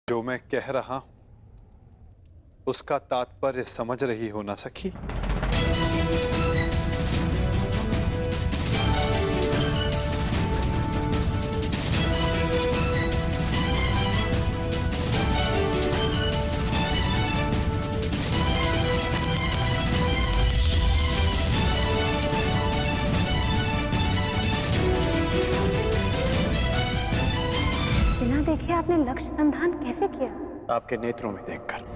जो मैं कह रहा हूं उसका तात्पर्य समझ रही हो ना सखी? बिना देखे आपने लक्ष्य संधान कैसे किया? आपके नेत्रों में देखकर।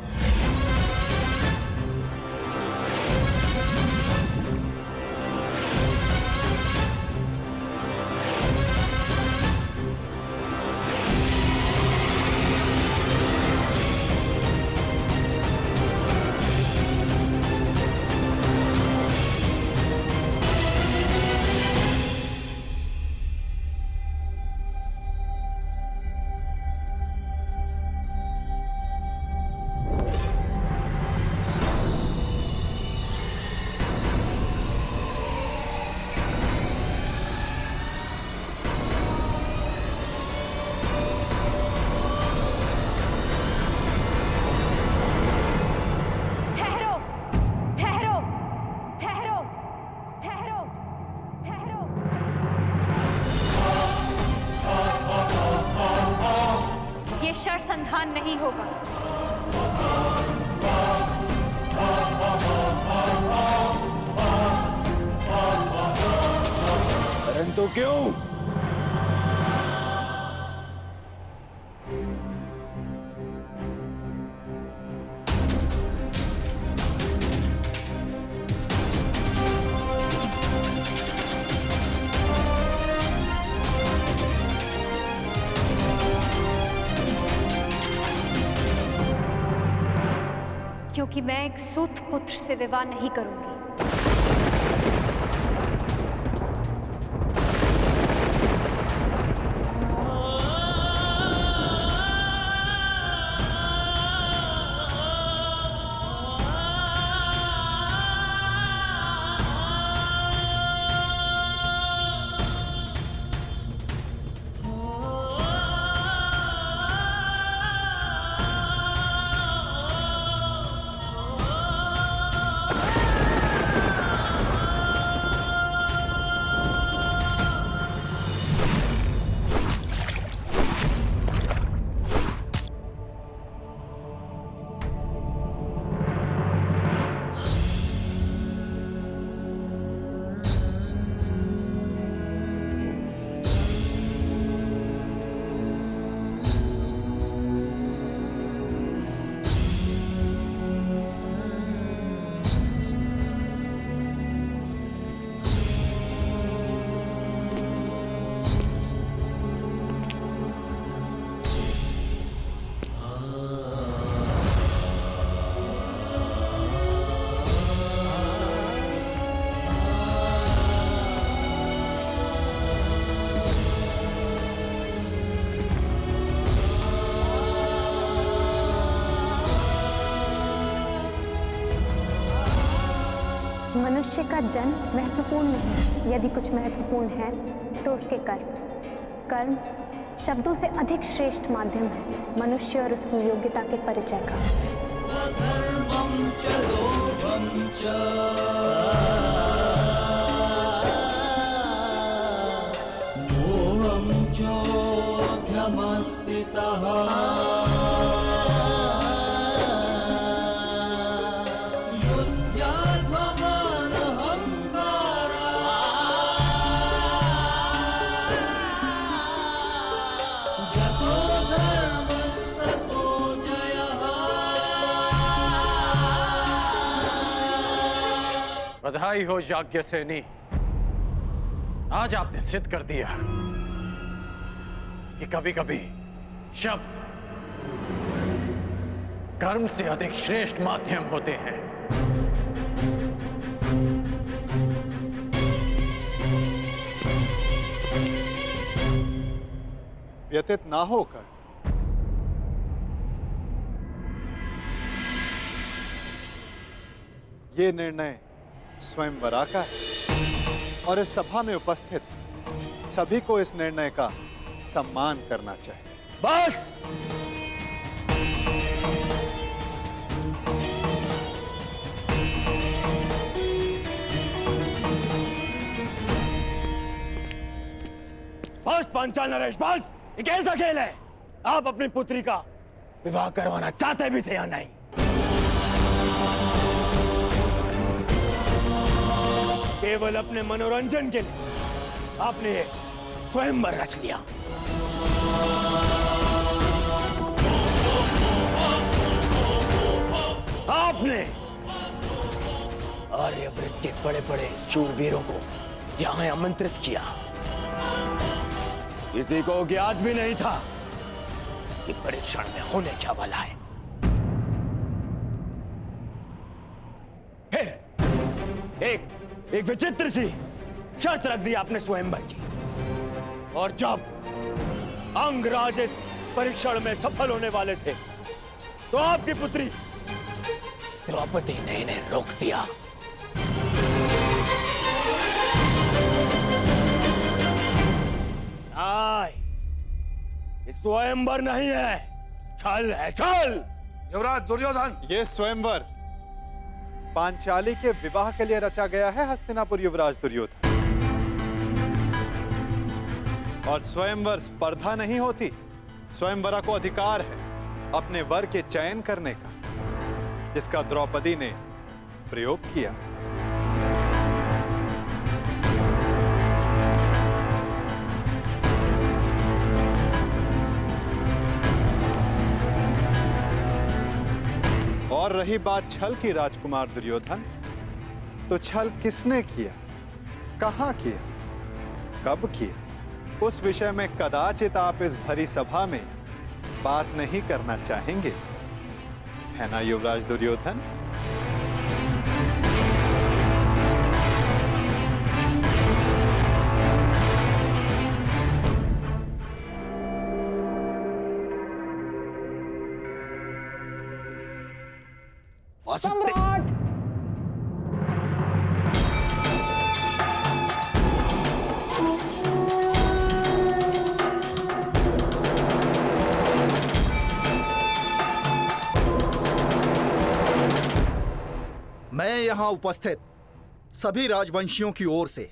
संधान नहीं होगा। परंतु क्यों? क्योंकि मैं एक सूत पुत्र से विवाह नहीं करूंगी। मनुष्य का जन्म महत्वपूर्ण नहीं, यदि कुछ महत्वपूर्ण है तो उसके कर्म। कर्म शब्दों से अधिक श्रेष्ठ माध्यम है मनुष्य और उसकी योग्यता के परिचय का। बधाई हो याज्ञसेनी, आज आपने सिद्ध कर दिया कि कभी कभी शब्द कर्म से अधिक श्रेष्ठ माध्यम होते हैं। व्यतीत ना होकर ये निर्णय स्वयंवरा का है और इस सभा में उपस्थित सभी को इस निर्णय का सम्मान करना चाहिए। बस बस पांचाल नरेश, बस। ये कैसा खेल है? आप अपनी पुत्री का विवाह करवाना चाहते भी थे या नहीं? केवल अपने मनोरंजन के लिए आपने ये स्वयंवर रच लिया। आपने आर्यव्रत के बड़े बड़े शूरवीरों को यहां आमंत्रित किया। किसी को ज्ञात भी नहीं था कि परीक्षण में होने क्या वाला है। फिर एक विचित्र सी शर्त रख दी आपने स्वयंवर की, और जब अंगराज इस परीक्षण में सफल होने वाले थे तो आपकी पुत्री द्रौपदी ने इन्हें रोक दिया। ये स्वयंवर नहीं है, छल है, छल। युवराज दुर्योधन, ये स्वयंवर पांचाली के विवाह के लिए रचा गया है हस्तिनापुर युवराज दुर्योधन। और स्वयंवर स्पर्धा नहीं होती, स्वयंवरा को अधिकार है अपने वर के चयन करने का, जिसका द्रौपदी ने प्रयोग किया। और रही बात छल की राजकुमार दुर्योधन, तो छल किसने किया, कहां किया, कब किया, उस विषय में कदाचित आप इस भरी सभा में बात नहीं करना चाहेंगे, है ना युवराज दुर्योधन? सम्राट! मैं यहां उपस्थित सभी राजवंशियों की ओर से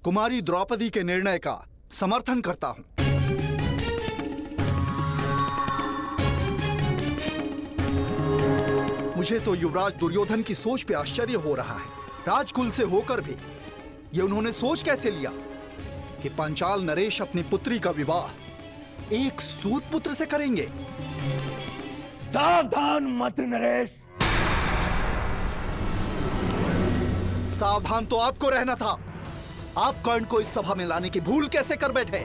कुमारी द्रौपदी के निर्णय का समर्थन करता हूं। मुझे तो युवराज दुर्योधन की सोच पे आश्चर्य हो रहा है। राजकुल से होकर भी ये उन्होंने सोच कैसे लिया कि पांचाल नरेश अपनी पुत्री का विवाह एक सूत पुत्र से करेंगे। सावधान मत नरेश। सावधान तो आपको रहना था। आप कर्ण को इस सभा में लाने की भूल कैसे कर बैठे?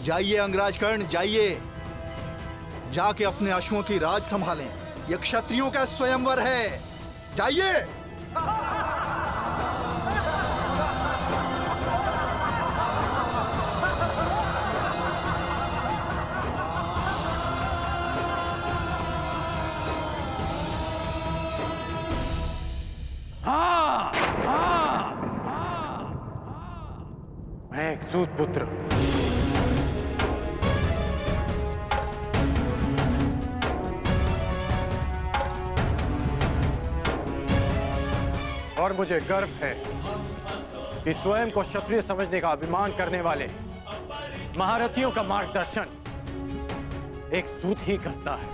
जाइए अंगराज कर्ण, जाइए, जाके अपने अश्वों की राज संभालें। यह क्षत्रियों का स्वयंवर है, जाइए। हाँ, हाँ, हाँ। मैं एक सूत पुत्र हूं। और मुझे गर्व है कि स्वयं को क्षत्रिय समझने का अभिमान करने वाले महारथियों का मार्गदर्शन एक सूत ही करता है।